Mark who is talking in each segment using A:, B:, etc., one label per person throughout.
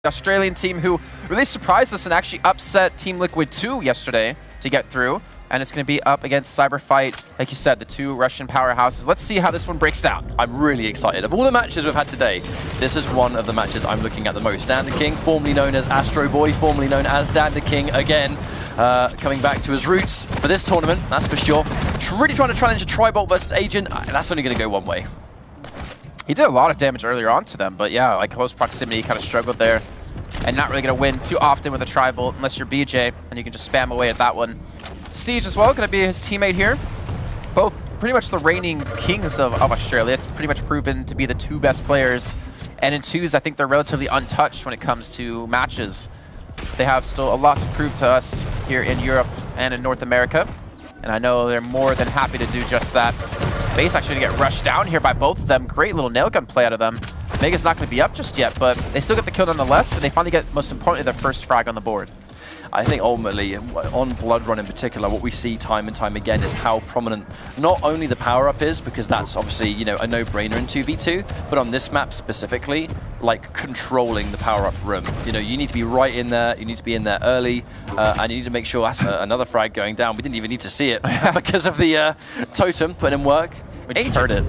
A: Australian team who really surprised us and actually upset Team Liquid 2 yesterday to get through. And it's going to be up against Cyberfight, like you said, the two Russian powerhouses. Let's see how this one breaks down.
B: I'm really excited. Of all the matches we've had today, this is one of the matches I'm looking at the most. Dan the King, formerly known as Astroboy, formerly known as Dan the King again, coming back to his roots for this tournament, that's for sure. Really trying to challenge a Tribolt versus Agent. That's only going to go one way.
A: He did a lot of damage earlier on to them, but yeah, like close proximity, kind of struggled there. And not really going to win too often with a Tribolt unless you're BJ, and you can just spam away at that one. Steej as well, going to be his teammate here. Both pretty much the reigning kings of Australia, pretty much proven to be the two best players. And in twos, I think they're relatively untouched when it comes to matches. They have still a lot to prove to us here in Europe and in North America. And I know they're more than happy to do just that. Base actually going to get rushed down here by both of them. Great little nail gun play out of them. Mega's not going to be up just yet, but they still get the kill nonetheless, and they finally get, most importantly, their first frag on the board.
B: I think ultimately, on Blood Run in particular, what we see time and time again is how prominent not only the power-up is, because that's obviously, you know, a no-brainer in 2v2, but on this map specifically, like controlling the power-up room. You know, you need to be right in there, you need to be in there early, and you need to make sure that's another frag going down. We didn't even need to see it because of the totem putting in work.
A: We just heard it.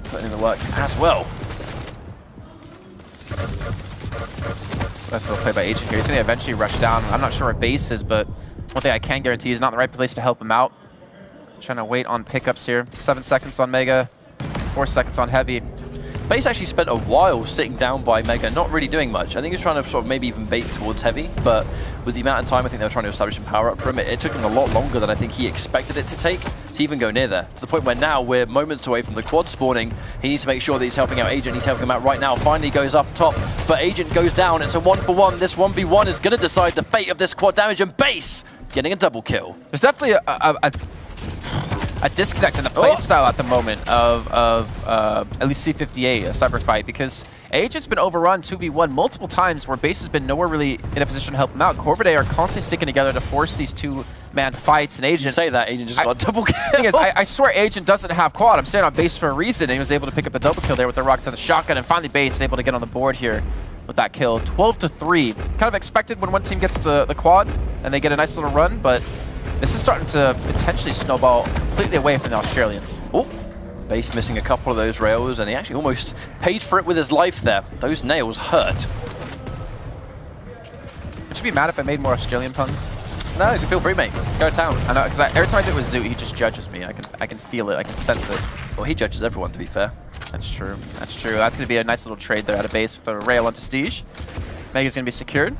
B: Putting in the work as well.
A: Nice little play by Agent here. He's going to eventually rush down. I'm not sure where base is, but one thing I can guarantee is not in the right place to help him out. Trying to wait on pickups here. 7 seconds on Mega, 4 seconds on Heavy.
B: Base actually spent a while sitting down by Mega, not really doing much. I think he was trying to sort of maybe even bait towards Heavy, but with the amount of time I think they were trying to establish some power-up for him, it took him a lot longer than I think he expected it to take to even go near there. To the point where now we're moments away from the quad spawning. He needs to make sure that he's helping out Agent. He's helping him out right now. Finally goes up top, but Agent goes down. It's a 1-for-1. This 1v1 is going to decide the fate of this quad damage, and Base getting a double kill.
A: There's definitely a disconnect in the playstyle at the moment of at least c58, a Cyberfight, because Agent's been overrun 2v1 multiple times where Base has been nowhere really in a position to help him out. Corvidae are constantly sticking together to force these two-man fights, and Agent...
B: You say that, Agent just got a double kill.
A: The thing is, I swear Agent doesn't have quad. I'm staying on Base for a reason, and he was able to pick up the double kill there with the rockets and the shotgun, and finally Base is able to get on the board here with that kill. 12-3. Kind of expected when one team gets the quad, and they get a nice little run, but this is starting to potentially snowball completely away from the Australians.
B: Oh, Base missing a couple of those rails, and he actually almost paid for it with his life there. Those nails hurt.
A: Would you be mad if I made more Australian puns?
B: No, you feel free, mate. Go to town.
A: I know, because every time I do it with Zoo, he just judges me. I can feel it. I can sense it.
B: Well, he judges everyone, to be fair.
A: That's true. That's true. That's going to be a nice little trade there out of Base with a rail onto Steej. Mega's going to be secured.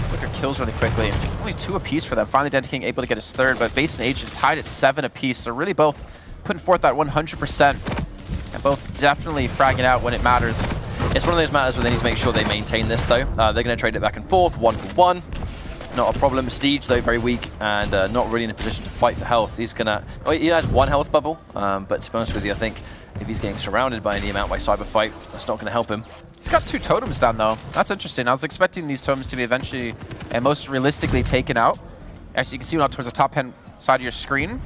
A: Flicker kills really quickly. Only 2 apiece for them. Finally, Dan King able to get his third, but Base and Agent tied at 7 apiece. So really both putting forth that 100%, and both definitely fragging out when it matters.
B: It's one of those matters where they need to make sure they maintain this, though. They're going to trade it back and forth, 1-for-1. Not a problem. Steej, though, very weak and not really in a position to fight for health. He's going to... Oh, he has 1 health bubble, but to be honest with you, I think if he's getting surrounded by any amount by Cyberfight, that's not going to help him.
A: He's got 2 totems down, though. That's interesting. I was expecting these totems to be eventually and most realistically taken out. Actually, you can see one out towards the top-hand side of your screen.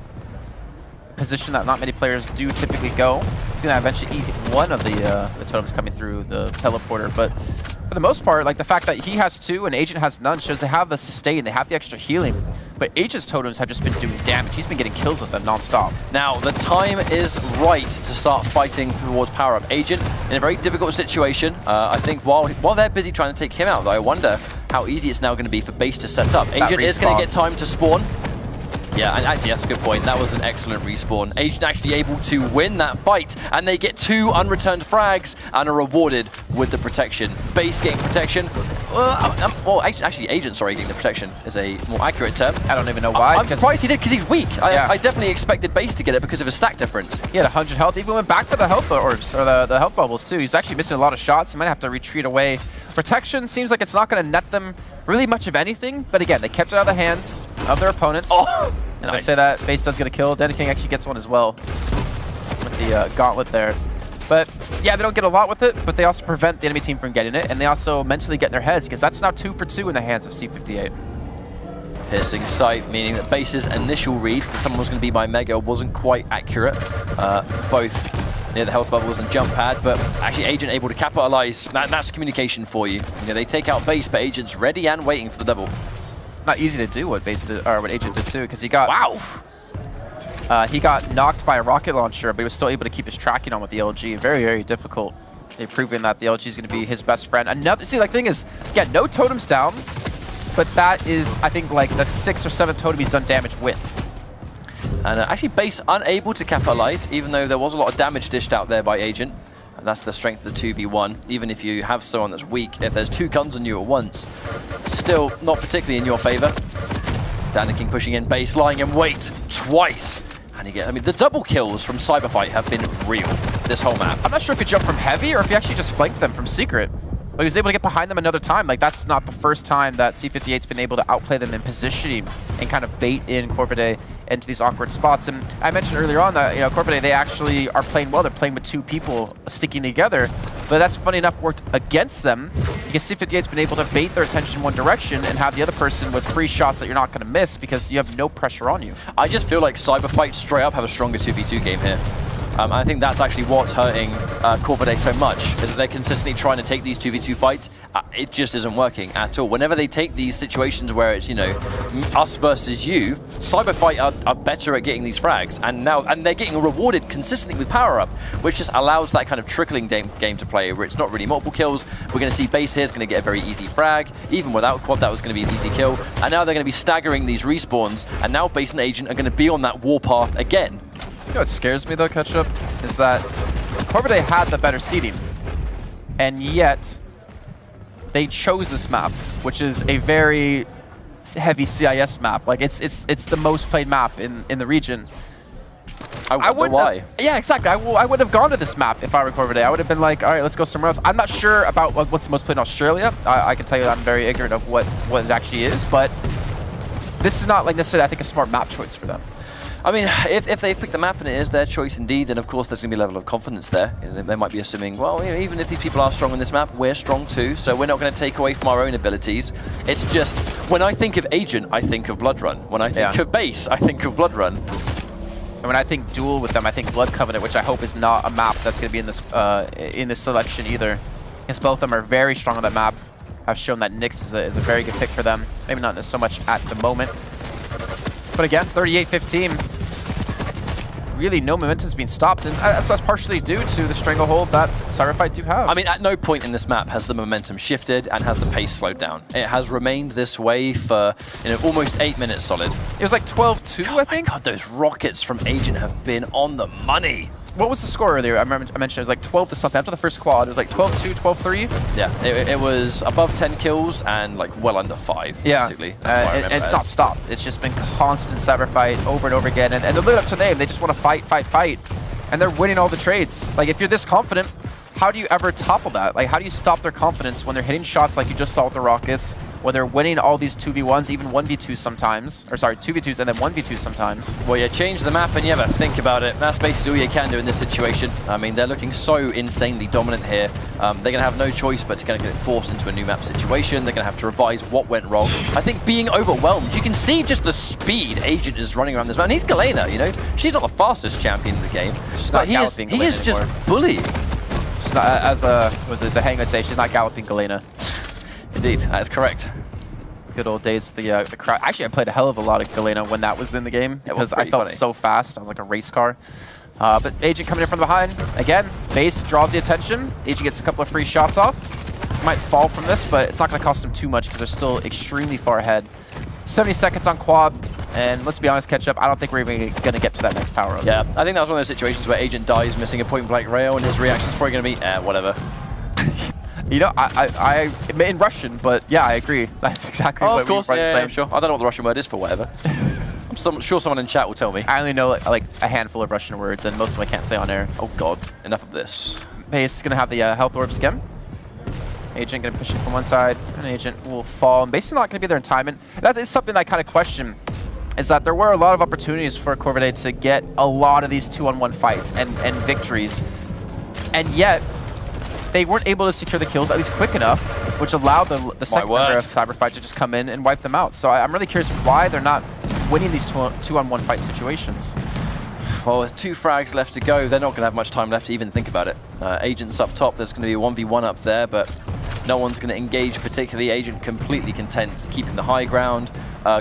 A: Position that not many players do typically go. He's going to eventually eat one of the totems coming through the teleporter, but for the most part, like the fact that he has 2 and Agent has none shows they have the sustain, they have the extra healing, but Agent's totems have just been doing damage. He's been getting kills with them non-stop.
B: Now, the time is right to start fighting towards power-up. Agent in a very difficult situation. I think while they're busy trying to take him out, though, I wonder how easy it's now going to be for Base to set up. Agent is going to get time to spawn. Yeah, and actually, that's a good point. That was an excellent respawn. Agent actually able to win that fight, and they get 2 unreturned frags and are rewarded with the protection. Base getting protection. Well, actually, Agent, sorry, getting the protection is a more accurate term.
A: I don't even know why.
B: I'm surprised he did, because he's weak.
A: Yeah.
B: I definitely expected Base to get it because of his stack difference.
A: He had 100 health. He even went back for the health orbs, or the health bubbles, too. He's actually missing a lot of shots. He might have to retreat away. Protection seems like it's not going to net them really much of anything, but again, they kept it out of the hands of their opponents.
B: Oh,
A: and
B: nice.
A: I say that Base does get a kill. Dan King actually gets one as well with the gauntlet there. But yeah, they don't get a lot with it, but they also prevent the enemy team from getting it, and they also mentally get in their heads, because that's now 2 for 2 in the hands of c58.
B: Piercing sight, meaning that Base's initial read that someone was going to be by Mega wasn't quite accurate. Both near the health bubbles and jump pad, but actually Agent able to capitalize. That's communication for you. They take out base, but Agent's ready and waiting for the double.
A: Not easy to do what base did, or what Agent did too, because he got he got knocked by a rocket launcher, but he was still able to keep his tracking on with the LG. Very, very difficult. They're proving that the LG is going to be his best friend. Another, see, like, thing is, yeah, no totems down, but that is, I think, like the 6th or 7th totem he's done damage with.
B: And actually, base unable to capitalize, even though there was a lot of damage dished out there by Agent. And that's the strength of the 2v1. Even if you have someone that's weak, if there's 2 guns on you at once, still not particularly in your favor. Danny King pushing in base, lying in wait twice. And he gets, I mean, the double kills from Cyberfight have been real this whole map.
A: I'm not sure if he jumped from heavy or if he actually just flanked them from secret. But he was able to get behind them another time. Like, that's not the first time that c58's been able to outplay them in positioning and kind of bait in Corvidae into these awkward spots. And I mentioned earlier on that, Corvidae, they actually are playing well. They're playing with 2 people sticking together. But that's, funny enough, worked against them because c58's been able to bait their attention one direction and have the other person with free shots that you're not going to miss because you have no pressure on you.
B: I just feel like Cyberfight straight up have a stronger 2v2 game here. I think that's actually what's hurting Corvidae so much, is that they're consistently trying to take these 2v2 fights. It just isn't working at all. Whenever they take these situations where it's, us versus you, Cyberfight are better at getting these frags, and they're getting rewarded consistently with power-up, which just allows that kind of trickling game to play, where it's not really multiple kills. We're going to see base here is going to get a very easy frag. Even without quad, that was going to be an easy kill. And now they're going to be staggering these respawns, and now base and Agent are going to be on that warpath again.
A: You know what scares me though, Ketchup, is that Corvidae had the better seeding, and yet they chose this map, which is a very heavy CIS map. Like, it's the most played map in the region.
B: I wouldn't know why.
A: Yeah, exactly. I would have gone to this map if I were Corvidae. I would have been like, all right, let's go somewhere else. I'm not sure about what's the most played in Australia. I can tell you that I'm very ignorant of what it actually is, but this is not like necessarily, I think, a smart map choice for them.
B: I mean, if they've picked the map and it is their choice indeed, then of course there's going to be a level of confidence there. They might be assuming, well, even if these people are strong on this map, we're strong too, so we're not going to take away from our own abilities. It's just, when I think of Agent, I think of Blood Run. When I think of base, I think of Blood Run.
A: And when I think duel with them, I think Blood Covenant, which I hope is not a map that's going to be in this selection either. Because both of them are very strong on that map. I've shown that Nyx is a very good pick for them. Maybe not so much at the moment. But again, 38-15. Really, no momentum's being stopped, and that's partially due to the stranglehold that Cyberfight do have.
B: I mean, at no point in this map has the momentum shifted and has the pace slowed down. It has remained this way for almost 8 minutes solid.
A: It was like 12-2, I think.
B: My God, those rockets from Agent have been on the money.
A: What was the score earlier? I mentioned it was like 12 to something. After the first quad, it was like 12-2, 12-3.
B: Yeah, it was above 10 kills and like well under 5, basically.
A: And it's not stopped. It's just been constant Cyberfight over and over again. And the lead up to them, they just want to fight, fight, fight. And they're winning all the trades. Like, if you're this confident, how do you ever topple that? Like, how do you stop their confidence when they're hitting shots like you just saw with the Rockets, when they're winning all these 2v1s, even 1v2s sometimes, or sorry, 2v2s and then 1v2s sometimes?
B: Well, you change the map and you ever think about it. That's basically all you can do in this situation. I mean, they're looking so insanely dominant here. They're going to have no choice but to get forced into a new map situation. They're going to have to revise what went wrong. I think being overwhelmed, you can see just the speed Agent is running around this map. And he's Galena, She's not the fastest champion in the game. But he is just bullying.
A: She's not, as the Hang would say, she's not galloping Galena.
B: Indeed, that is correct.
A: Good old days with the crowd. Actually, I played a hell of a lot of Galena when that was in the game because I felt so fast. I was like a race car. But Agent coming in from behind. Again, base draws the attention. Agent gets a couple of free shots off. Might fall from this, but it's not going to cost him too much because they're still extremely far ahead. 70 seconds on quad. And let's be honest, Ketchup, I don't think we're even going to get to that next power-up.
B: Yeah, I think that was one of those situations where Agent dies missing a point-blank rail and his reaction's probably going to be, whatever.
A: I in Russian, but yeah, I agree. That's exactly what we were trying to say.
B: I'm sure. I don't know what the Russian word is for whatever. I'm sure someone in chat will tell me.
A: I only know like a handful of Russian words, and most of them I can't say on air.
B: Oh God, enough of this.
A: Base is going to have the health orbs again. Agent going to push it from one side, and Agent will fall. And Base is not going to be there in time. And that is something that I kind of question, is that there were a lot of opportunities for Corvidae to get a lot of these 2-on-1 fights and victories. And yet, they weren't able to secure the kills at least quick enough, which allowed the second member of Cyberfight to just come in and wipe them out. So I'm really curious why they're not winning these 2-on-1 fight situations.
B: Well, with 2 frags left to go, they're not going to have much time left to even think about it. Agent's up top, there's going to be a 1v1 up there, but no one's going to engage particularly. Agent completely content, keeping the high ground.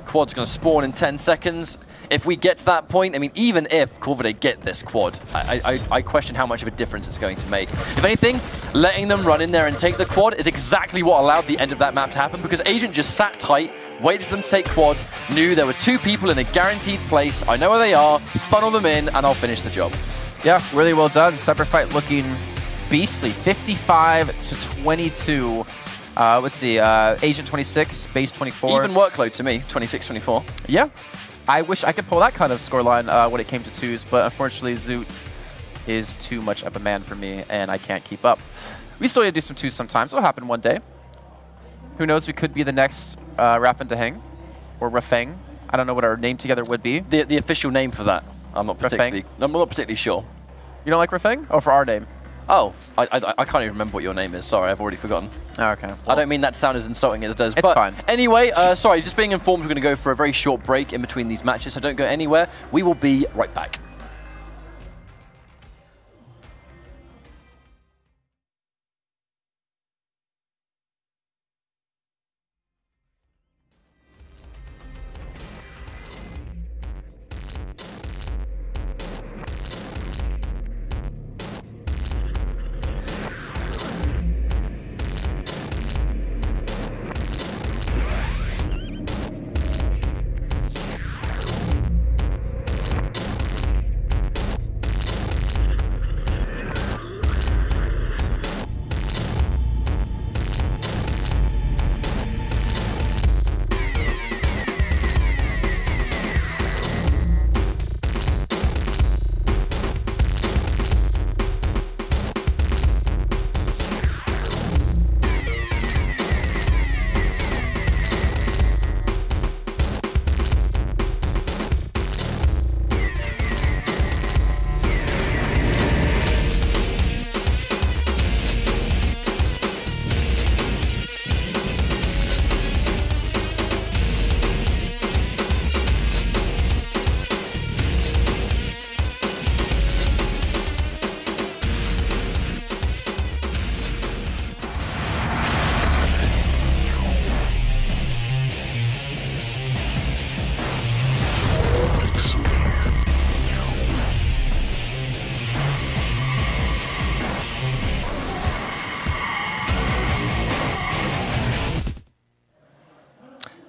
B: Quad's going to spawn in 10 seconds. If we get to that point, I mean, even if Corvidae get this quad, I question how much of a difference it's going to make. If anything, letting them run in there and take the quad is exactly what allowed the end of that map to happen, because Agent just sat tight, waited for them to take quad, knew there were 2 people in a guaranteed place. I know where they are, funnel them in, and I'll finish the job. Yeah,
A: really well done. Cyber fight looking beastly. 55 to 22. Let's see, Agent 26, base 24.
B: Even workload to me, 26-24.
A: Yeah. I wish I could pull that kind of scoreline when it came to 2s, but unfortunately Zoot is too much of a man for me, and I can't keep up. We still need to do some 2s sometimes. It'll happen one day. Who knows, we could be the next Raffen Deheng, or Rafeng. I don't know what our name together would be.
B: The official name for that, I'm not particularly sure.
A: You don't like Rafeng? Oh, for our name.
B: Oh, I can't even remember what your name is. Sorry, I've already forgotten.
A: Oh, okay. Well,
B: I don't mean that to sound as insulting as it does.
A: It's
B: but
A: fine.
B: Anyway, sorry, just being informed we're going to go for a very short break in between these matches, so don't go anywhere. We will be right back.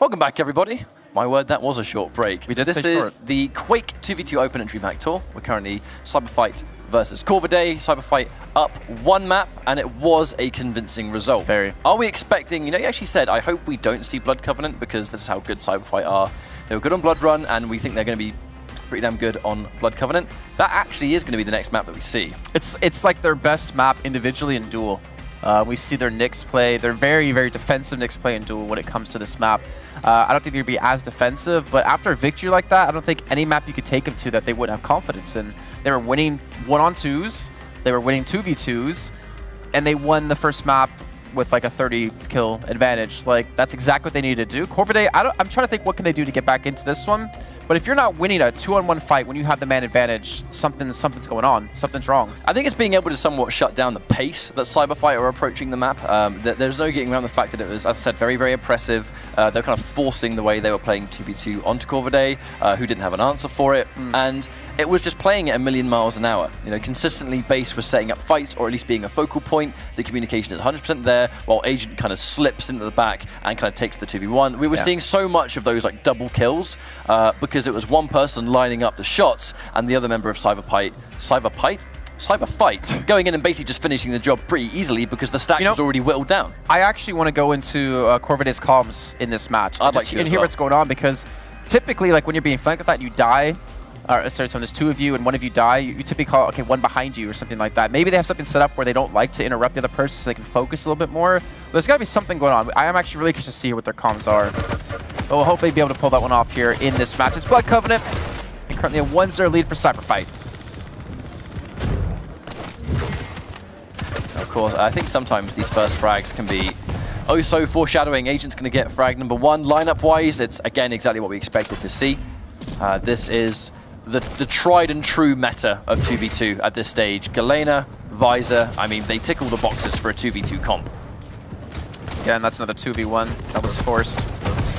B: Welcome back, everybody. My word, that was a short break.
A: We did.
B: This is the Quake 2v2 Open at Dreamhack Tour. We're currently Cyberfight versus Corvidae. Cyberfight up 1 map, and it was a convincing result.
A: Very.
B: Are we expecting, you know, you actually said, I hope we don't see Blood Covenant, because this is how good Cyberfight are. They were good on Blood Run, and we think they're going to be pretty damn good on Blood Covenant. That actually is going to be the next map that we see.
A: It's like their best map individually in duel. We see their Nyx play. They're very, very defensive Nyx play in duel when it comes to this map. I don't think they'd be as defensive, but after a victory like that, I don't think any map you could take them to that they wouldn't have confidence in. They were winning 1-on-2s, they were winning 2v2s, and they won the first map with like a 30 kill advantage. Like, that's exactly what they needed to do. Corvidae, I'm trying to think what can they do to get back into this one. But if you're not winning a 2-on-1 fight when you have the man advantage, something's going on. Something's wrong.
B: I think it's being able to somewhat shut down the pace that Cyberfight are approaching the map. There's no getting around the fact that it was, as I said, very, very oppressive. They're kind of forcing the way they were playing 2v2 onto Corvidae, who didn't have an answer for it. And it was just playing at a million miles an hour. You know, consistently Base was setting up fights, or at least being a focal point. The communication is 100% there, while Agent kind of slips into the back and kind of takes the 2v1. We were seeing so much of those like double kills because it was one person lining up the shots and the other member of Cyberfight going in and basically just finishing the job pretty easily because the stack was already whittled down.
A: I actually want to go into Corvidae's comms in this match.
B: I'd like to
A: hear what's going on, because typically, like when you're being flanked like that and you die, sorry, so there's 2 of you and 1 of you die, you typically call, okay, 1 behind you or something like that. Maybe they have something set up where they don't like to interrupt the other person so they can focus a little bit more. There's got to be something going on. I am actually really curious to see what their comms are. But we'll hopefully be able to pull that one off here in this match. It's Blood Covenant, and currently a 1-0 lead for Cyberfight.
B: Of course, I think sometimes these first frags can be oh so foreshadowing. Agent's going to get frag number 1. Lineup-wise, it's again exactly what we expected to see. This is the tried and true meta of 2v2 at this stage. Galena, Visor, I mean, they tick all the boxes for a 2v2 comp.
A: Yeah, and that's another 2v1 that was forced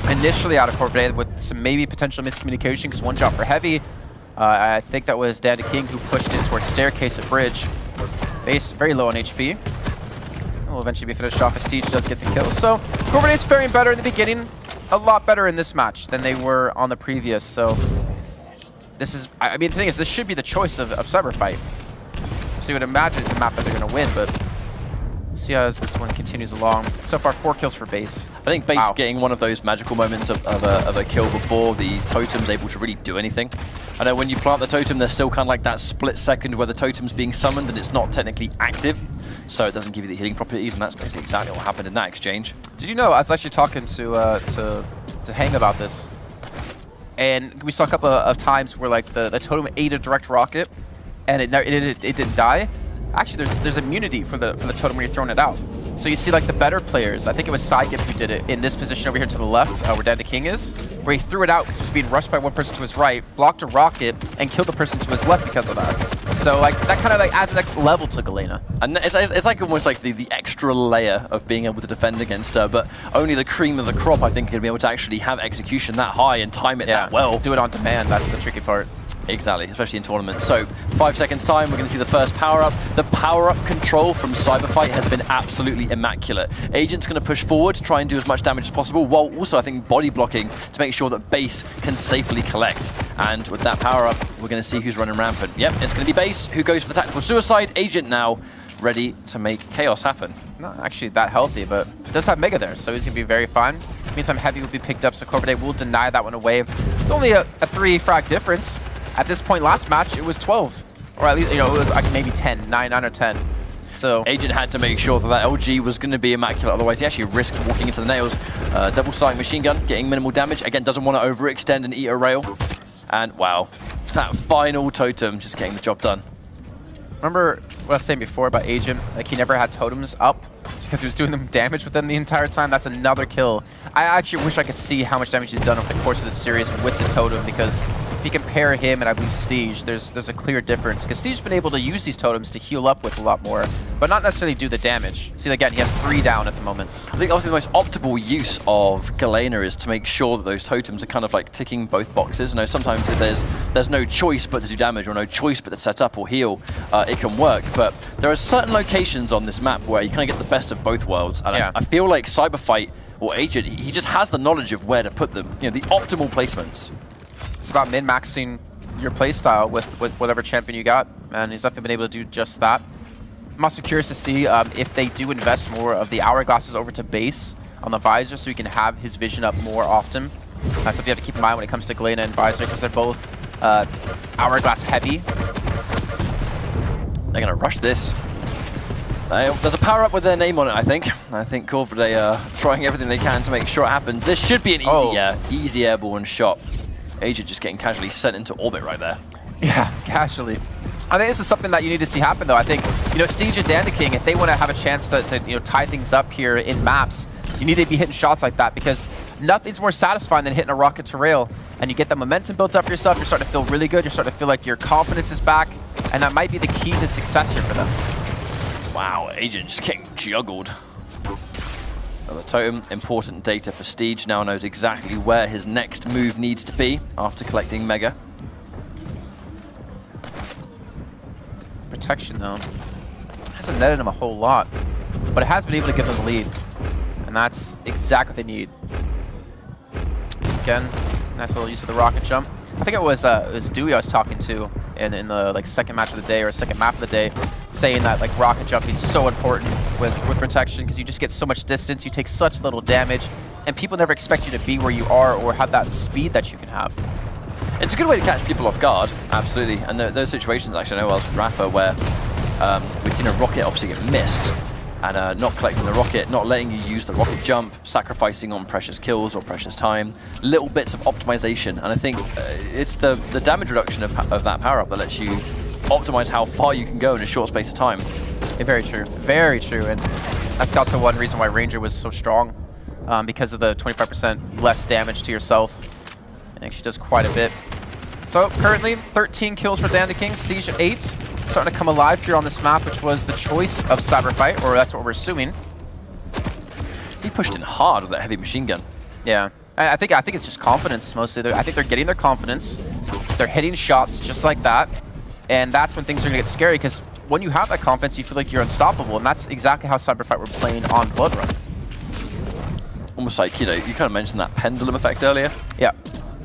A: initially out of Corvidae with some maybe potential miscommunication because one drop for heavy. I think that was Dandy King who pushed in towards staircase at bridge. Base very low on HP. Will eventually be finished off as Steej does get the kill. So Corvidae's faring better in the beginning, a lot better in this match than they were on the previous. So this is, I mean, the thing is, this should be the choice of Cyberfight. So you would imagine it's a map that they're going to win, but see how this one continues along. So far, 4 kills for Base.
B: I think Base getting one of those magical moments of a kill before the totem's able to really do anything. I know when you plant the totem, there's still kind of like that split second where the totem's being summoned and it's not technically active, so it doesn't give you the healing properties, and that's basically exactly what happened in that exchange.
A: Did you know, I was actually talking to Hang about this, and we saw a couple of times where like the totem ate a direct rocket, and it didn't die. Actually, there's immunity for the totem when you're throwing it out. So you see like the better players, I think it was Sidegip who did it in this position over here to the left, where Dandy King is, where he threw it out because he was being rushed by one person to his right, blocked a rocket, and killed the person to his left because of that. So like that kind of like adds next level to Galena. And
B: it's like almost like the extra layer of being able to defend against her, but only the cream of the crop, I think, can be able to actually have execution that high and time it that well.
A: Do it on demand, that's the tricky part.
B: Exactly, especially in tournaments. So 5 seconds time, we're going to see the first power-up. The power-up control from Cyberfight has been absolutely immaculate. Agent's going to push forward, try and do as much damage as possible, while also, I think, body blocking to make sure that Base can safely collect. And with that power-up, we're going to see who's running rampant. Yep, it's going to be Base who goes for the tactical suicide. Agent now ready to make chaos happen.
A: Not actually that healthy, but does have Mega there, so he's going to be very fine. Meantime, Heavy will be picked up, so Corvidae will deny that one away. It's only a 3 frag difference. At this point last match, it was 12. Or at least, you know, it was like maybe 10, 9 or 10. So
B: Agent had to make sure that LG was going to be immaculate, otherwise he actually risked walking into the nails. Double starting machine gun, getting minimal damage. Again, doesn't want to overextend and eat a rail. And wow, that final totem just getting the job done.
A: Remember what I was saying before about Agent? Like, he never had totems up because he was doing them damage with them the entire time. That's another kill. I actually wish I could see how much damage he's done over the course of the series with the totem, because if you compare him and I believe Steej, there's a clear difference. Because Steej's been able to use these totems to heal up with a lot more, but not necessarily do the damage. See, again, he has 3 down at the moment.
B: I think obviously the most optimal use of Galena is to make sure that those totems are kind of like ticking both boxes. You know, sometimes if there's no choice but to do damage or no choice but to set up or heal, it can work. But there are certain locations on this map where you kind of get the best of both worlds. And I feel like Cyberfight or Agent, he just has the knowledge of where to put them. You know, the optimal placements.
A: It's about min-maxing your playstyle with whatever champion you got, and he's definitely been able to do just that. I'm also curious to see if they do invest more of the hourglasses over to Base on the Visor so he can have his vision up more often. That's something you have to keep in mind when it comes to Galena and Visor, because they're both hourglass heavy.
B: They're going to rush this. There's a power-up with their name on it, I think. I think Corvidae are trying everything they can to make sure it happens. This should be an easy airborne shot. Agent just getting casually sent into orbit right there.
A: Yeah, casually. I think this is something that you need to see happen, though. I think, you know, Steej and Dandy King, if they want to have a chance to you know, tie things up here in maps, you need to be hitting shots like that, because nothing's more satisfying than hitting a rocket to rail. And you get the momentum built up for yourself, you're starting to feel really good, you're starting to feel like your confidence is back, and that might be the key to success here for them.
B: Wow, Agent just getting juggled. The totem, important data for Steej, now knows exactly where his next move needs to be after collecting Mega.
A: Protection, though, hasn't netted him a whole lot, but it has been able to give them the lead, and that's exactly what they need. Again, nice little use of the rocket jump. I think it was Dewey I was talking to in the like second match of the day or second map of the day, saying that like rocket jumping is so important with protection, because you just get so much distance, you take such little damage, and people never expect you to be where you are or have that speed that you can have.
B: It's a good way to catch people off guard, absolutely. And those situations, actually, I know with Rafa, where we've seen a rocket obviously get missed, and not collecting the rocket, not letting you use the rocket jump, sacrificing on precious kills or precious time, little bits of optimization. And I think it's the damage reduction of that power-up that lets you optimize how far you can go in a short space of time.
A: Yeah, very true, very true. And that's also one reason why Ranger was so strong, because of the 25% less damage to yourself. It actually does quite a bit. So currently 13 kills for Dandaking, Steej at 8. Starting to come alive here on this map, which was the choice of Cyberfight, or that's what we're assuming.
B: He pushed in hard with that heavy machine gun.
A: Yeah, I think it's just confidence mostly. I think they're getting their confidence. They're hitting shots just like that, and that's when things are gonna get scary. Because when you have that confidence, you feel like you're unstoppable, and that's exactly how Cyberfight were playing on Blood Run.
B: Almost like, you know, you kind of mentioned that pendulum effect earlier.
A: Yeah.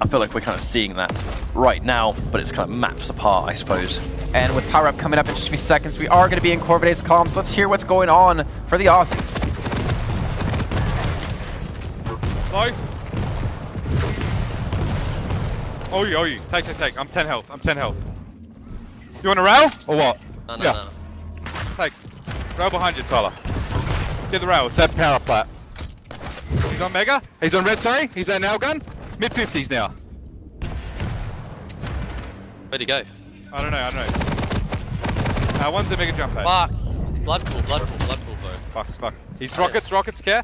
B: I feel like we're kind of seeing that right now, but it's kind of maps apart, I suppose.
A: And with power up coming up in just a few seconds, we are going to be in Corvidae's comms. Let's hear what's going on for the Aussies.
C: Live. Oh you. Take. I'm 10 health. You want a rail or what?
D: No.
C: Take. Rail behind you, Tyler. Get the rail. It's that power plat. He's on Mega. He's on red, sorry. He's at nail gun. Mid-50s now.
D: Where'd he go?
C: I don't know. One's a Mega jump pad.
D: Fuck. He's blood pool, bro.
C: Fuck. He's rockets, care.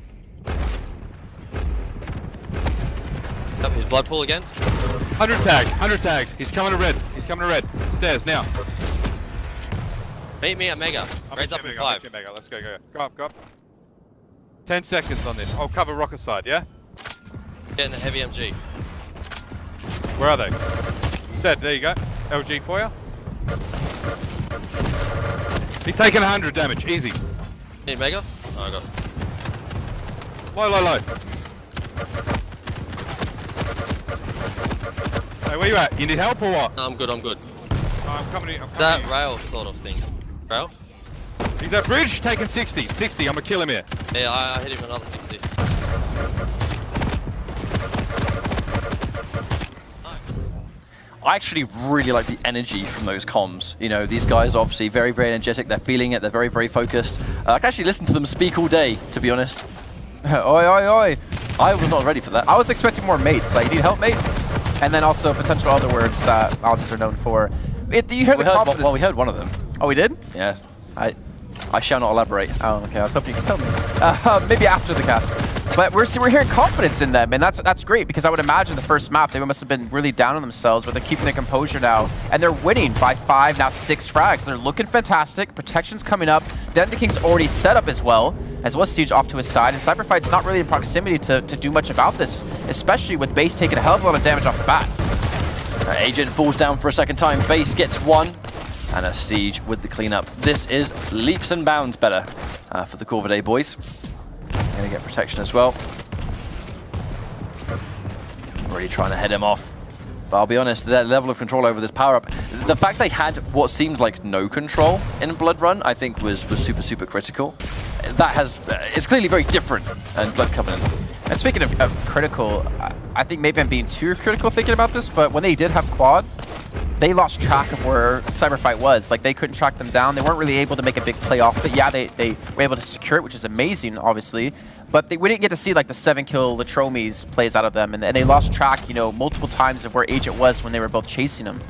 D: Yep, he's blood pool again.
C: 100 tags. He's coming to red. Stairs now.
D: Meet me at Mega. Red's up in 5.
C: Mega. Let's go. Go up. 10 seconds on this. I'll cover rocket side, yeah?
D: Getting the heavy MG.
C: Where are they? Dead, there you go. LG for you. He's taking 100 damage, easy.
D: Need Mega? Oh, I got it.
C: Low. Hey, where you at? You need help or what?
D: No, I'm good.
C: I'm coming in.
D: That rail sort of thing. Rail?
C: He's at bridge, taking 60. I'm gonna kill him here.
D: Yeah, I hit him another 60.
B: I actually really like the energy from those comms. You know, these guys are obviously very, very energetic. They're feeling it. They're very, very focused. I can actually listen to them speak all day, to be honest.
A: Oi.
B: I was not ready for that.
A: I was expecting more mates. Like, you need help, mate? And then also potential other words that Aussies are known for. You heard the confidence.
B: Well, we heard one of them.
A: Oh, we did?
B: Yeah. I shall not elaborate.
A: Oh, okay. I was hoping you could tell me. Maybe after the cast. But we're hearing confidence in them, and that's great, because I would imagine the first map, they must have been really down on themselves, but they're keeping their composure now, and they're winning by 5, now 6 frags. They're looking fantastic. Protection's coming up. King's already set up as well Steej off to his side, and Cyberfight's not really in proximity to do much about this, especially with Base taking a hell of a lot of damage off the bat.
B: Agent falls down for a second time. Base gets 1. And a Steej with the cleanup. This is leaps and bounds better for the Corvidae boys. Gonna get protection as well. Really trying to head him off. But I'll be honest, their level of control over this power-up, the fact they had what seemed like no control in Blood Run, I think was super, super critical. That it's clearly very different in Blood Covenant.
A: And speaking of critical, I think maybe I'm being too critical thinking about this, but when they did have quad, they lost track of where Cyberfight was. Like, they couldn't track them down. They weren't really able to make a big play off it. Yeah, they were able to secure it, which is amazing, obviously. But we didn't get to see, like, the 7-kill Latromies plays out of them. And they lost track, you know, multiple times of where Agent was when they were both chasing him.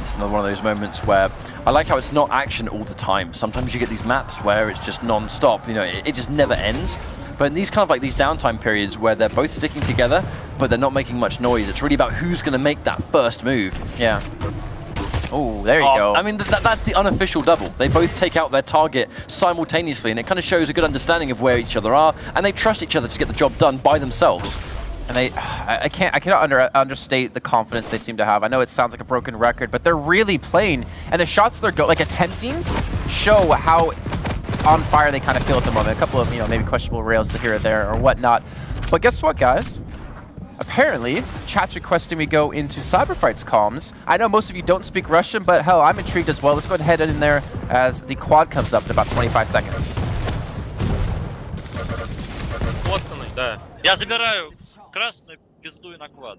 B: It's another one of those moments where I like how it's not action all the time. Sometimes you get these maps where it's just non-stop. You know, it just never ends. But in these kind of like these downtime periods where they're both sticking together, but they're not making much noise, it's really about who's going to make that first move.
A: Yeah. Oh, there you go.
B: I mean, that's the unofficial double. They both take out their target simultaneously, and it kind of shows a good understanding of where each other are, and they trust each other to get the job done by themselves.
A: And I cannot understate the confidence they seem to have. I know it sounds like a broken record, but they're really playing, and the shots they're attempting show how on fire they kind of feel at the moment. A couple of, you know, maybe questionable rails here or there or whatnot. But guess what, guys? Apparently, chat's requesting we go into Cyberfight's comms. I know most of you don't speak Russian, but hell, I'm intrigued as well. Let's go ahead and head in there as the quad comes up in about 25 seconds.
E: Да. Я забираю красную, пиздую на квад.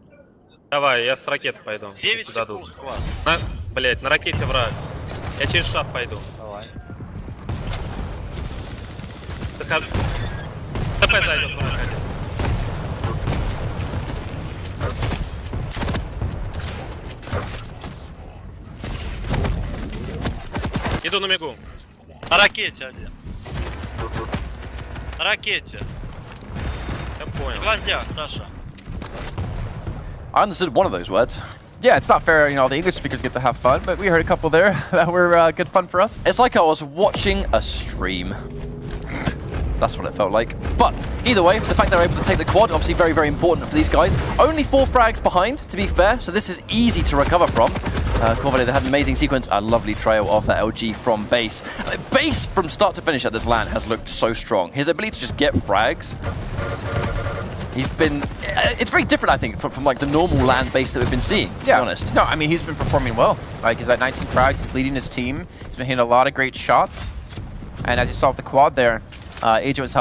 E: Давай, я с ракеты пойду. 9 секунд квад. Блять, на ракете враг. Я через шаф пойду. Давай. ТП зайдет на ракете. Иду на мигу.
F: На ракете один. На ракете.
E: Я понял.
F: На гвоздях, Саша.
B: I understood one of those words.
A: Yeah, it's not fair, you know, the English speakers get to have fun, but we heard a couple there that were good fun for us.
B: It's like I was watching a stream. That's what it felt like. But either way, the fact they're able to take the quad, obviously very, very important for these guys. Only 4 frags behind, to be fair, so this is easy to recover from. Corvidae, they had an amazing sequence, a lovely trail off that LG from base. Base from start to finish at this LAN has looked so strong. His ability to just get frags, he's been, it's very different, I think, from like the normal LAN base that we've been seeing, to be honest.
A: No, I mean, he's been performing well. Like, he's at 19 frags, he's leading his team. He's been hitting a lot of great shots. And as you saw with the quad there, Agent was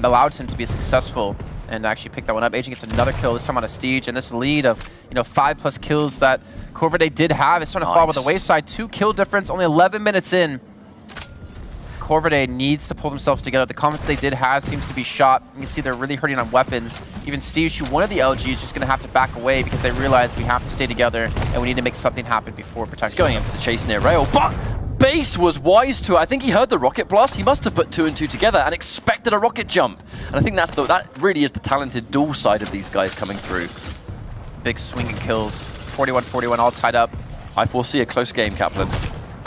A: allowed him to be successful and actually pick that one up. Agent gets another kill, this time on a Steej, and this lead of 5+ kills that Corvidae did have is starting to fall by the wayside. 2 kill difference, only 11 minutes in. Corvidae needs to pull themselves together. The comments they did have seems to be shot. You can see they're really hurting on weapons. Even Steej, who one of the LG, is just going to have to back away because they realize we have to stay together and we need to make something happen before protection.
B: He's going into the chase near rail, but Base was wise to it. I think he heard the rocket blast. He must have put 2 and 2 together and expected a rocket jump. And I think that really is the talented dual side of these guys coming through.
A: Big swinging kills. 41-41, all tied up.
B: I foresee a close game, Kaplan.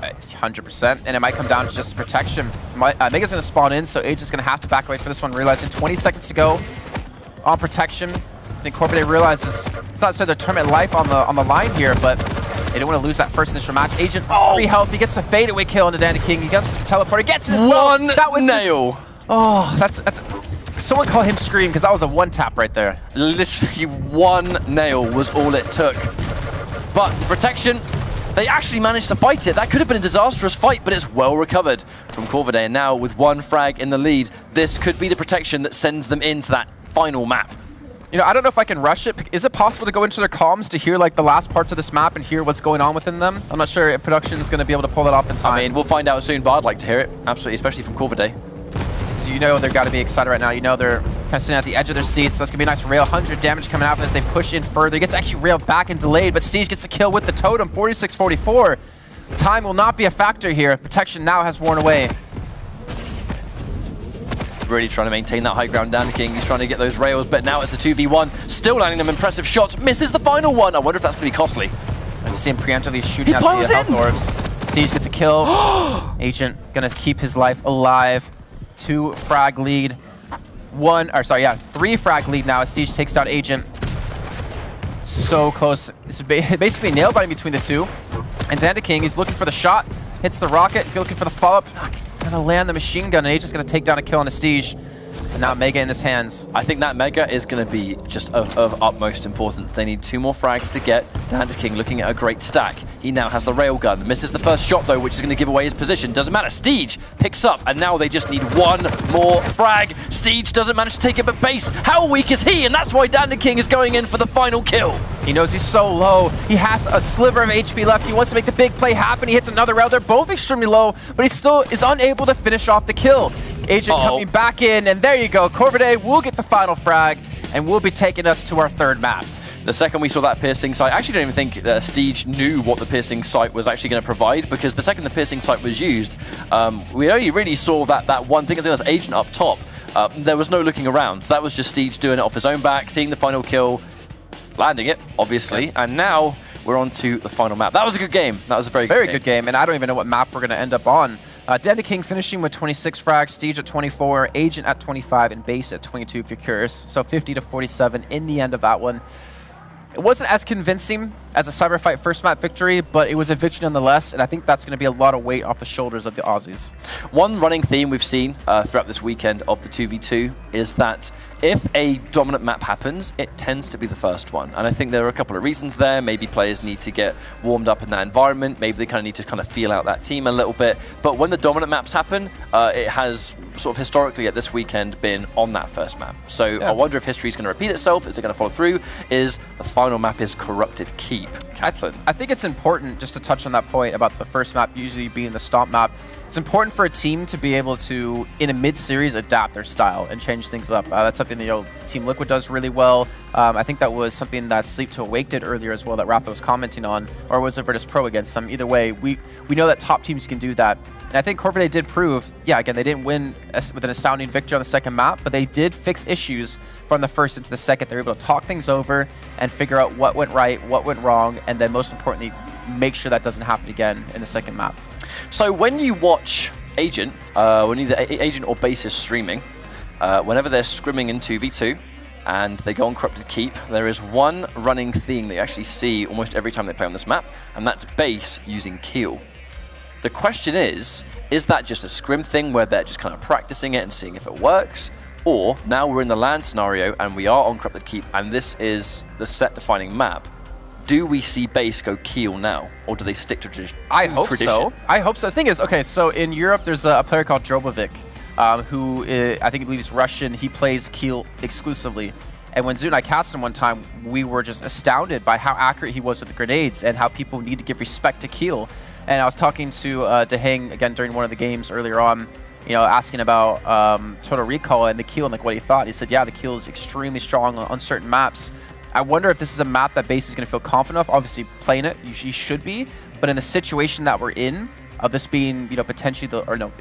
A: 100%, and it might come down to just protection. Mega's going to spawn in, so Agent's going to have to back away for this one, realizing 20 seconds to go on protection. I think Corvidae realizes it's not so their tournament life on the line here, but they don't want to lose that first initial match. Agent, free health, he gets the fadeaway kill into Dandy King. He gets the teleporter, gets it.
B: One
A: that was
B: nail.
A: Oh, that's someone call him Scream, because that was a one tap right there.
B: Literally 1 nail was all it took. But protection, they actually managed to fight it. That could have been a disastrous fight, but it's well recovered from Corvidae. And now with 1 frag in the lead, this could be the protection that sends them into that final map.
A: You know, I don't know if I can rush it. Is it possible to go into their comms to hear like the last parts of this map and hear what's going on within them? I'm not sure if production is going to be able to pull it off in time.
B: I mean, we'll find out soon, but I'd like to hear it. Absolutely, especially from Corvidae.
A: So you know they've got to be excited right now. You know they're kind of sitting at the edge of their seats. That's going to be a nice rail. 100 damage coming out as they push in further. He gets actually railed back and delayed, but Steej gets the kill with the totem. 46-44. Time will not be a factor here. Protection now has worn away.
B: Really trying to maintain that high ground down to King. He's trying to get those rails, but now it's a 2v1. Still landing them impressive shots. Misses the final one. I wonder if that's going to be costly.
A: You see him preemptively shooting at the health orbs. Steej gets a kill. Agent going to keep his life alive. 2 frag lead. 3 frag lead now as Steej takes down Agent. So close. It's basically nail biting between the two. And Dandy King, he's looking for the shot. Hits the rocket. He's looking for the follow-up. Gonna land the machine gun, and Agent's gonna take down a kill on a Steej. And now Mega in his hands.
B: I think that Mega is gonna be just of utmost importance. They need 2 more frags to get. Dandy King looking at a great stack. He now has the railgun. Misses the first shot though, which is gonna give away his position. Doesn't matter. Steej picks up, and now they just need 1 more frag. Steej doesn't manage to take it, but Base, how weak is he? And that's why Dandy King is going in for the final kill.
A: He knows he's so low. He has a sliver of HP left. He wants to make the big play happen. He hits another rail. They're both extremely low, but he still is unable to finish off the kill. Agent coming back in, and there you go. Corvidae will get the final frag, and will be taking us to our 3rd map.
B: The second we saw that piercing sight, I actually don't even think Steej knew what the piercing sight was actually going to provide, because the second the piercing sight was used, we only really saw that one thing. I think that's Agent up top. There was no looking around. So that was just Steej doing it off his own back, seeing the final kill, landing it, obviously, and now we're on to the final map. That was a good game. That was a very good game,
A: and I don't even know what map we're going to end up on. Dandy King finishing with 26 frags, Steej at 24, Agent at 25, and Base at 22 if you're curious. So 50-47 in the end of that one. It wasn't as convincing as a Cyber Fight first map victory, but it was a victory nonetheless, and I think that's going to be a lot of weight off the shoulders of the Aussies.
B: One running theme we've seen throughout this weekend of the 2v2 is that if a dominant map happens, it tends to be the first one. And I think there are a couple of reasons there. Maybe players need to get warmed up in that environment. Maybe they kind of need to feel out that team a little bit. But when the dominant maps happen, it has sort of historically at this weekend been on that first map. So yeah. I wonder if history is going to repeat itself. Is it going to follow through? Is the final map is Corrupted Keep? Kaplan.
A: I think it's important, just to touch on that point about the first map usually being the stomp map, it's important for a team to be able to, in a mid-series, adapt their style and change things up. That's something that Team Liquid does really well. I think that was something that Sleep to Awake did earlier as well that Rafa was commenting on, or was it Virtus Pro against them? Either way, we know that top teams can do that. And I think Corvidae did prove, yeah, again, they didn't win with an astounding victory on the second map, but they did fix issues from the first into the second. They were able to talk things over and figure out what went right, what went wrong, and then most importantly, make sure that doesn't happen again in the second map.
B: So when you watch Agent, when either Agent or Base is streaming, whenever they're scrimming in 2v2 and they go on Corrupted Keep, there is one running theme that you actually see almost every time they play on this map, and that's Base using Keel. The question is that just a scrim thing where they're just kind of practicing it and seeing if it works? Or now we're in the land scenario and we are on Corrupted Keep and this is the set-defining map. Do we see Base go Keel now, or do they stick to tradition?
A: I hope so. I hope so. The thing is, okay, so in Europe, there's a player called Drobovic, who I believe he's Russian. He plays Keel exclusively. And when Zoo and I cast him one time, we were just astounded by how accurate he was with the grenades and how people need to give respect to Keel. And I was talking to Dehang again during one of the games earlier on, you know, asking about Total Recall and the Keel and like what he thought. He said, yeah, the Keel is extremely strong on certain maps. I wonder if this is a map that Base is going to feel confident of. Obviously, playing it, you should be. But in the situation that we're in, of this being, you know, potentially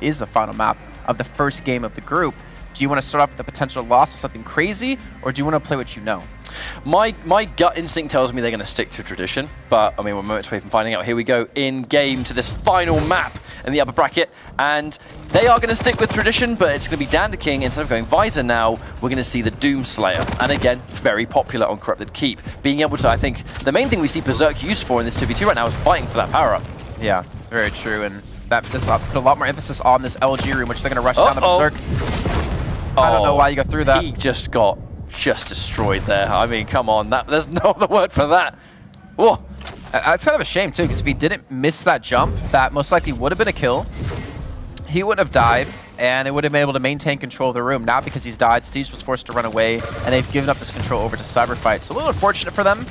A: is the final map of the first game of the group, do you want to start off with the potential loss of something crazy, or do you want to play what you know?
B: My gut instinct tells me they're going to stick to tradition, but I mean, we're moments away from finding out. Here we go in game to this final map in the upper bracket, and they are going to stick with tradition, but it's going to be Dandaking. Instead of going Visor now, we're going to see the Doomslayer, and again, very popular on Corrupted Keep. Being able to, I think, the main thing we see Berserk used for in this 2v2 right now is fighting for that power-up.
A: Yeah, very true, and that just put a lot more emphasis on this LG room, which they're going to rush down the Berserk. I don't know why you go through that.
B: He just got destroyed there. I mean, come on, there's no other word for that. Whoa.
A: That's kind of a shame too, because if he didn't miss that jump, that most likely would have been a kill. He wouldn't have died, and they would have been able to maintain control of the room. Now because he's died, Steej was forced to run away, and they've given up this control over to Cyberfight. So a little unfortunate for them,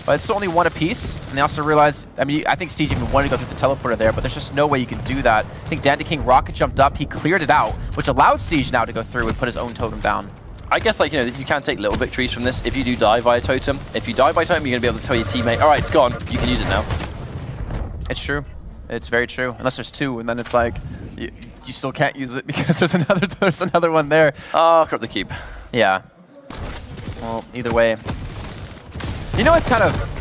A: but it's only one apiece. And they also realized, I mean, I think Steej even wanted to go through the teleporter there, but there's just no way you can do that. I think Dandaking rocket jumped up, he cleared it out, which allowed Steej now to go through and put his own totem down.
B: I guess, like, you know, you can take little victories from this. If you do die via totem, if you die by totem, you're going to be able to tell your teammate, all right, it's gone, you can use it now.
A: It's true. It's very true. Unless there's two, and then it's like, you still can't use it because there's another one there.
B: Corrupt the Keep.
A: Yeah. Well, either way. You know, it's kind of...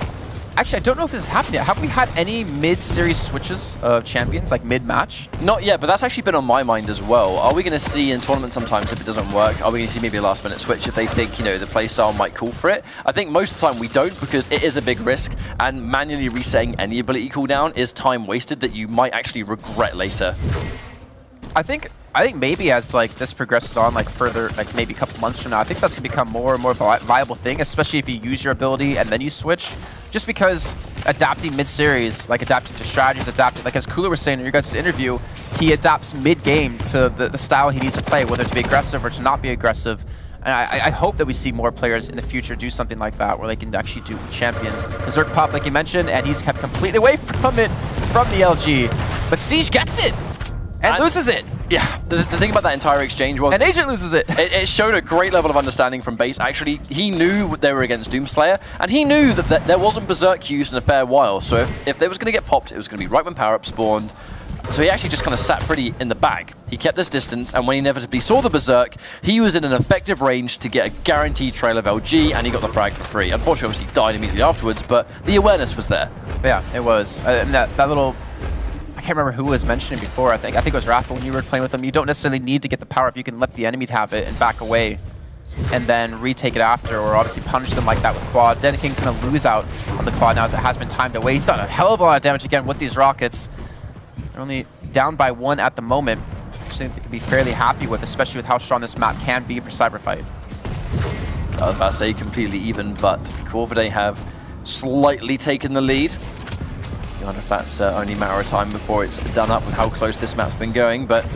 A: Actually, I don't know if this is happening yet. Have we had any mid-series switches of champions, like mid-match?
B: Not yet, but that's actually been on my mind as well. Are we going to see in tournament sometimes if it doesn't work? Are we going to see maybe a last-minute switch if they think, you know, the playstyle might call for it? I think most of the time we don't, because it is a big risk, and manually resetting any ability cooldown is time wasted that you might actually regret later.
A: I think maybe as like this progresses on, like further, like maybe a couple months from now, I think that's gonna become more and more viable thing, especially if you use your ability and then you switch. Just because adapting mid-series, like adapting to strategies, like as Cooler was saying in your guys' interview, he adapts mid-game to the style he needs to play, whether to be aggressive or to not be aggressive. And I hope that we see more players in the future do something like that, where they can actually do champions. Berserk pop, like you mentioned, and he's kept completely away from it, from the LG. But Steej gets it! And loses it.
B: Yeah, the thing about that entire exchange was...
A: An Agent loses it.
B: It showed a great level of understanding from Base. Actually, he knew they were against Doomslayer, and he knew that there wasn't Berserk used in a fair while. So if they was going to get popped, it was going to be right when power-up spawned. So he actually just kind of sat pretty in the back. He kept this distance, and when he inevitably saw the Berserk, he was in an effective range to get a guaranteed trail of LG, and he got the frag for free. Unfortunately, obviously, he died immediately afterwards, but the awareness was there.
A: Yeah, it was. And that little... I can't remember who was mentioning before. I think it was Rafa when you were playing with him. You don't necessarily need to get the power up. You can let the enemy have it and back away, and then retake it after, or obviously punish them like that with quad. Dandaking's going to lose out on the quad now as it has been timed away. He's done a hell of a lot of damage again with these rockets. They're only down by one at the moment, which I think they can be fairly happy with, especially with how strong this map can be for Cyberfight.
B: I was about to say completely even, but Corvidae have slightly taken the lead. I wonder if that's only a matter of time before it's done up with how close this map's been going, but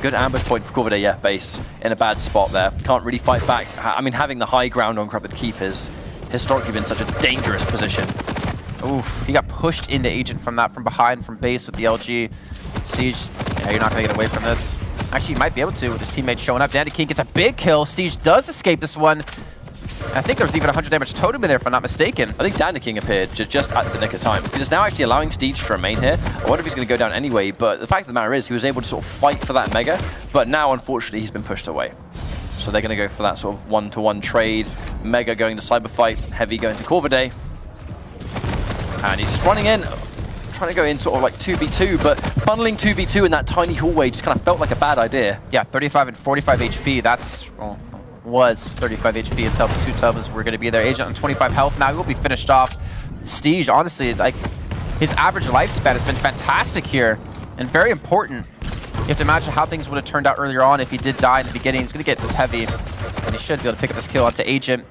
B: good ambush point for Corvidae. Yeah, Base in a bad spot there. Can't really fight back. I mean, having the high ground on Corrupted Keep has historically been such a dangerous position.
A: Oof, he got pushed into Agent from behind, from Base with the LG. Steej, yeah, you're not going to get away from this. Actually, he might be able to with his teammate showing up. Dandaking gets a big kill. Steej does escape this one. I think there was even 100 damage totem in there, if I'm not mistaken.
B: I think Dandy King appeared just at the nick of time, because it's now actually allowing Steej to remain here. I wonder if he's going to go down anyway, but the fact of the matter is he was able to sort of fight for that Mega, but now, unfortunately, he's been pushed away. So they're going to go for that sort of one-to-one trade. Mega going to Cyber Fight, Heavy going to Corvidae. And he's just running in, trying to go in sort of like 2v2, but funneling 2v2 in that tiny hallway just kind of felt like a bad idea.
A: Yeah, 35 and 45 HP, that's, well, was 35 HP until the two tubs were going to be there. Agent on 25 health, now he will be finished off. Steej, honestly, like, his average lifespan has been fantastic here, and very important. You have to imagine how things would have turned out earlier on if he did die in the beginning. He's going to get this Heavy, and he should be able to pick up this kill onto Agent.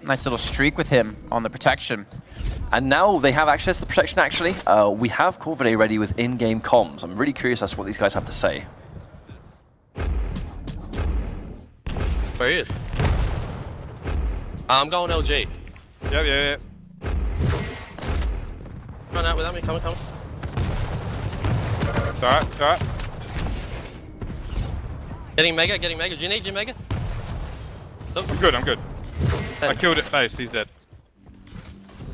A: Nice little streak with him on the protection.
B: And now they have access to the protection, actually. We have Corvidae ready with in-game comms. I'm really curious as to what these guys have to say.
D: Where he is? I'm going LG.
C: Yeah.
D: Run out without me, come on.
C: It's alright.
D: Getting Mega. Do you need your Mega?
C: I'm good. I killed it face, he's dead.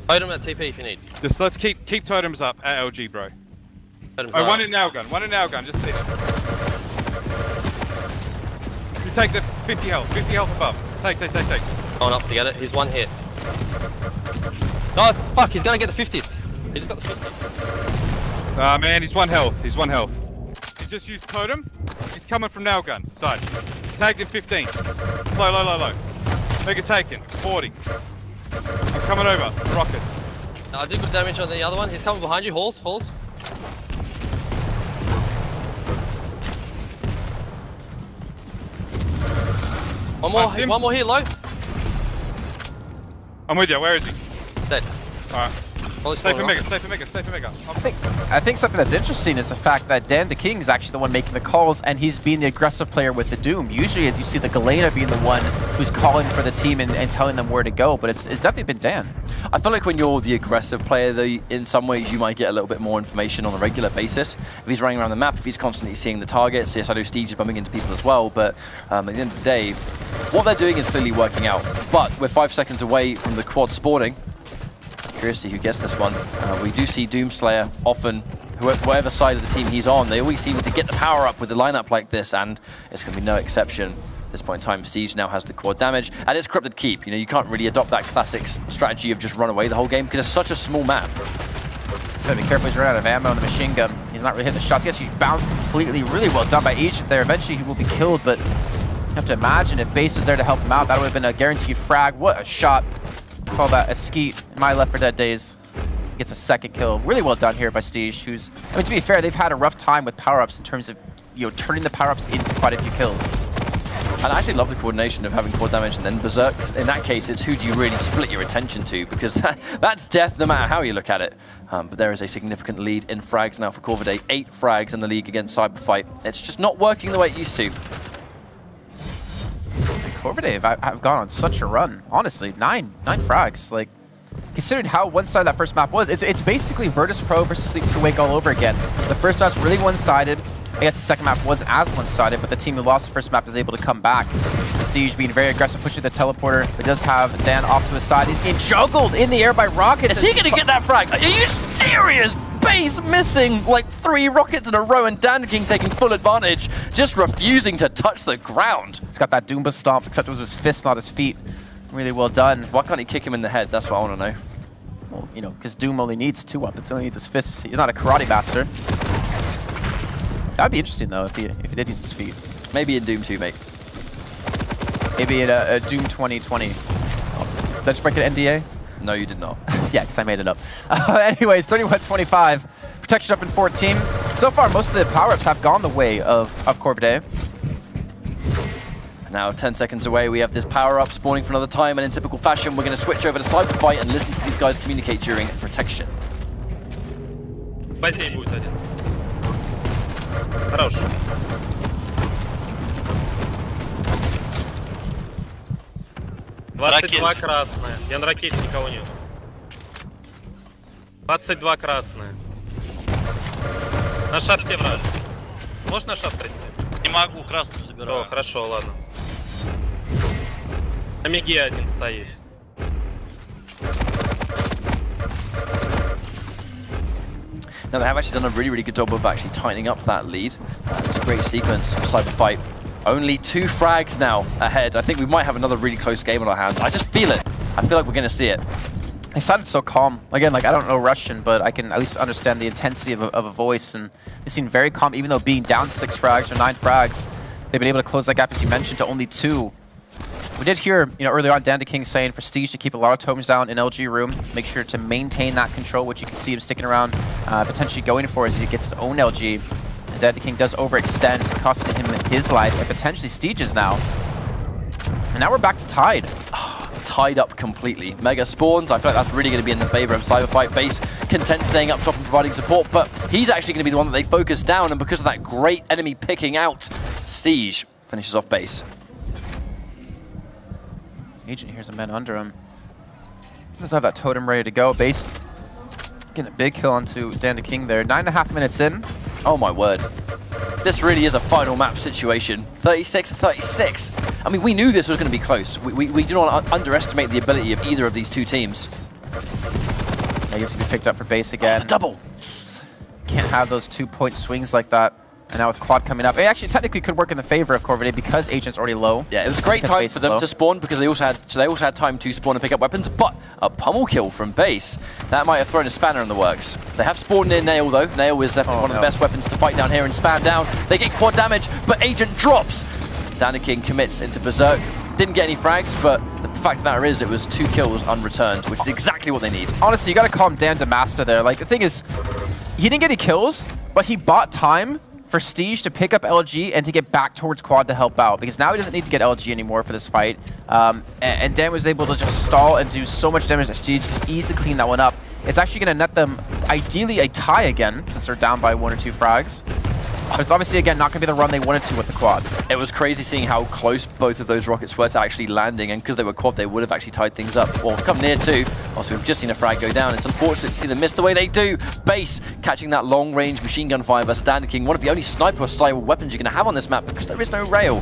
D: Totem at TP if you need.
C: Just let's keep totems up at LG, bro.
D: Totems
C: Oh,
D: up.
C: one in nail gun, just see it. You take the 50 health above. Take.
D: Going up to get it, he's one hit. No, fuck, he's gonna get the 50s. He just got the 50s.
C: Ah man, he's one health. He just used totem. He's coming from nail gun, side. Tagged him 15. Low. Mega taken, 40. I'm coming over, rockets.
D: I did good damage on the other one, he's coming behind you, halls. One more here, low.
C: I'm with you, where is he?
D: Dead.
C: Alright. Stay for Mega.
A: I think something that's interesting is the fact that Dan the King is actually the one making the calls, and he's being the aggressive player with the Doom. Usually you see the Galena being the one who's calling for the team and telling them where to go, but it's definitely been Dan.
B: I feel like when you're the aggressive player, though, in some ways you might get a little bit more information on a regular basis. If he's running around the map, if he's constantly seeing the targets, yes, I know Steej is bumping into people as well, but at the end of the day, what they're doing is clearly working out. But we're 5 seconds away from the quad spawning. Curious to see who gets this one. We do see Doomslayer often, whatever side of the team he's on, they always seem to get the power up with a lineup like this, and it's going to be no exception. At this point in time, Steej now has the quad damage, and it's Corrupted Keep. You know, you can't really adopt that classic strategy of just run away the whole game because it's such a small map.
A: Gotta be careful, he's running out of ammo on the machine gun. He's not really hitting the shots. Yes, he bounced completely, really well done by Agent there. Eventually he will be killed, but you have to imagine if Base was there to help him out, that would have been a guaranteed frag. What a shot. Call that a skeet in my Left 4 Dead days. Gets a second kill. Really well done here by Steej, who's, I mean, to be fair, they've had a rough time with power-ups in terms of, you know, turning the power-ups into quite a few kills.
B: And I actually love the coordination of having quad damage and then Berserk. In that case, it's who do you really split your attention to, because that's death no matter how you look at it. But there is a significant lead in frags now for Corvidae. 8 frags in the league against Cyberfight. It's just not working the way it used to.
A: Corvidae have gone on such a run. Honestly, 9 frags. Like, considering how one-sided that first map was, it's basically Virtus Pro versus Quake all over again. The first map's really one-sided. I guess the second map wasn't as one-sided, but the team who lost the first map is able to come back. Steej being very aggressive, pushing the teleporter. It does have Dan off to his side. He's getting juggled in the air by rockets.
B: Is he going to get that frag? Are you serious? Base missing like 3 rockets in a row, and Dan King taking full advantage, just refusing to touch the ground.
A: He's got that Doomba stomp, except it was his fist, not his feet. Really well done.
B: Why can't he kick him in the head? That's what I want to know.
A: Well, you know, because Doom only needs 2 weapons. He only needs his fists. He's not a karate master. That'd be interesting though if he did use his feet.
B: Maybe in Doom 2, mate.
A: Maybe in a Doom 2020. Did I just break an NDA?
B: No, you did not.
A: Yeah, because I made it up. Anyways, 31-25. Protection up in 14. So far, most of the power-ups have gone the way of Corvidae.
B: Now, 10 seconds away, we have this power-up spawning for another time, and in typical fashion, we're going to switch over to Cyberfight and listen to these guys communicate during protection.
E: Бассейн будет один. Хорош. «22 красная. Я на ракете никого нет. 22 красная. На шахте враг. Можешь на шахт прийти?
F: Не могу, красную забираю.
E: О, хорошо, ладно. На миге один стоит.
B: Now, they have actually done a really, really good job of actually tightening up that lead. It's a great sequence of Cyber Fight. Only 2 frags now ahead. I think we might have another really close game on our hands. I just feel it. I feel like we're going to see it.
A: They sounded so calm. Again, like, I don't know Russian, but I can at least understand the intensity of a voice, and they seem very calm, even though being down 6 frags or 9 frags, they've been able to close that gap, as you mentioned, to only 2. We did hear, early on, Dandaking saying for Steej to keep a lot of totems down in LG room, make sure to maintain that control, which you can see him sticking around, potentially going for as he gets his own LG. And Dandaking does overextend, costing him his life, and potentially Steej's now. And now we're back to tied.
B: Tied up completely. Mega spawns. I feel like that's really going to be in the favor of Cyberfight. Base content staying up top and providing support, but he's actually going to be the one that they focus down, and because of that great enemy picking out, Steej finishes off base.
A: Agent hears a man under him. Does have that totem ready to go. Base getting a big kill onto Dandaking there. 9.5 minutes in.
B: Oh my word. This really is a final map situation. 36-36. I mean, we knew this was going to be close. We do not underestimate the ability of either of these two teams.
A: I guess we picked up for base again.
B: Oh, the double.
A: Can't have those 2-point swings like that. And now with quad coming up, it actually technically could work in the favor of Corvidae because Agent's already low.
B: Yeah, it was a great time for them to spawn because they also had time to spawn and pick up weapons, but a pummel kill from base. That might have thrown a spanner in the works. They have spawned in Nail though. Nail is definitely one of the best weapons to fight down here and span down. They get quad damage, but Agent drops. Dandaking commits into Berserk. Didn't get any frags, but the fact of the matter is it was 2 kills unreturned, which is exactly what they need.
A: Honestly, you gotta call him Dan Demaster there. Like, the thing is, he didn't get any kills, but he bought time for Steej to pick up LG and to get back towards quad to help out, because now he doesn't need to get LG anymore for this fight. And Dan was able to just stall and do so much damage that Steej can easily clean that one up. It's actually going to net them, ideally, a tie again, since they're down by 1 or 2 frags. But it's obviously, again, not going to be the run they wanted to with the quad.
B: It was crazy seeing how close both of those rockets were to actually landing, and because they were quad, they would have actually tied things up. Well, come near to. Also, we've just seen a frag go down. It's unfortunate to see them miss the way they do. Base catching that long-range machine gun fire versus Dandaking, one of the only sniper-style weapons you're going to have on this map because there is no rail.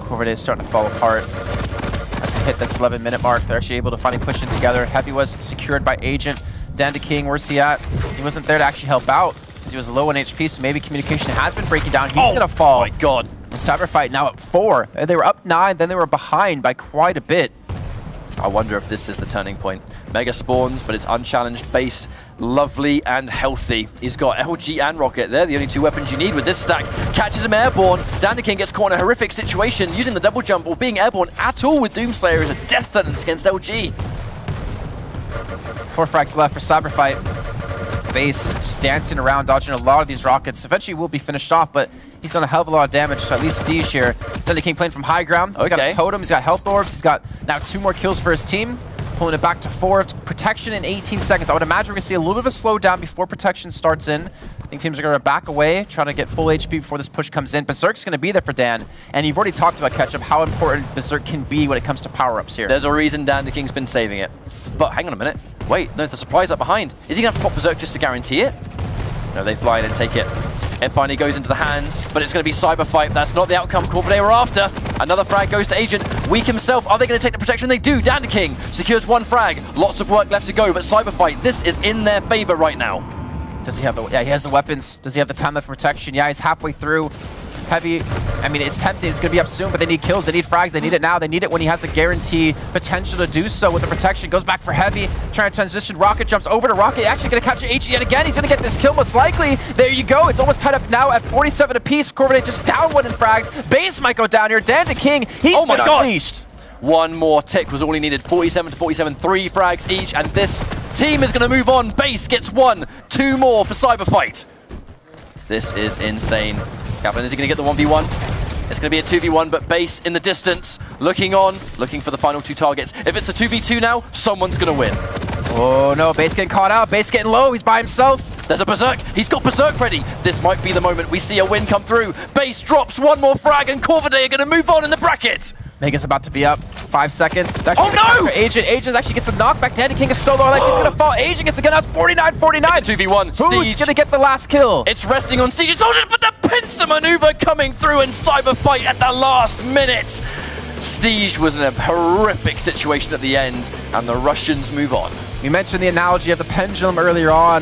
A: Corvidae is starting to fall apart. As we hit this 11-minute mark, they're actually able to finally push in together. Heavy was secured by Agent. Dandaking, where's he at? He wasn't there to actually help out. He was low on HP, so maybe communication has been breaking down. He's going to fall.
B: Oh my god.
A: And Cyberfight now at 4. They were up 9, then they were behind by quite a bit.
B: I wonder if this is the turning point. Mega spawns, but it's unchallenged, based, lovely and healthy. He's got LG and Rocket. They're the only 2 weapons you need with this stack. Catches him airborne. Dandaking gets caught in a horrific situation. Using the double jump or being airborne at all with Doomslayer is a death sentence against LG.
A: 4 frags left for Cyberfight. Base just dancing around, dodging a lot of these rockets. Eventually will be finished off, but he's done a hell of a lot of damage, so at least Steej here. Dandaking playing from high ground. He's got a totem, he's got health orbs, he's got now 2 more kills for his team. Pulling it back to 4. Protection in 18 seconds. I would imagine we're going to see a little bit of a slowdown before protection starts in. I think teams are going to back away, try to get full HP before this push comes in. Berserk's going to be there for Dan, and you've already talked about, Ketchup, how important Berserk can be when it comes to power-ups here.
B: There's a reason Dandaking's been saving it. But hang on a minute. Wait, there's the surprise up behind. Is he going to have to pop Berserk just to guarantee it? No, they fly in and take it. It finally goes into the hands, but it's going to be Cyberfight. That's not the outcome Corvidae were after. Another frag goes to Agent. Weak himself. Are they going to take the protection? They do. Dandaking secures 1 frag. Lots of work left to go, but Cyberfight, this is in their favor right now.
A: Does he have the... Yeah, he has the weapons. Does he have the time left for protection? Yeah, he's halfway through. Heavy, I mean, it's tempting. It's going to be up soon, but they need kills. They need frags. They need it now. They need it when he has the guarantee potential to do so with the protection. Goes back for Heavy, trying to transition. Rocket jumps over to Rocket. Actually going to capture Agent yet again. He's going to get this kill most likely. There you go. It's almost tied up now at 47 apiece. Corvidae just down 1 in frags. Base might go down here. Dandaking, he's been unleashed.
B: 1 more tick was all he needed. 47 to 47, 3 frags each, and this team is going to move on. Base gets 1, 2 more for Cyberfight. This is insane. Kaplan, is he going to get the 1v1? It's going to be a 2v1, but Base in the distance, looking on, looking for the final 2 targets. If it's a 2v2 now, someone's going to win.
A: Oh no, Base getting caught out. Base getting low. He's by himself.
B: There's a Berserk. He's got Berserk ready. This might be the moment we see a win come through. Base drops 1 more frag, and Corvidae are going to move on in the bracket.
A: Mega's about to be up. 5 seconds.
B: Oh no!
A: Agent actually gets a knockback. Dandaking is solo. Like he's gonna fall. Agent gets a gun. That's 49-49.
B: 2v1.
A: Who's gonna get the last kill?
B: It's resting on Steej. But the pincer maneuver coming through, and Cyberfight at the last minute. Steej was in a horrific situation at the end, and the Russians move on.
A: We mentioned the analogy of the pendulum earlier on.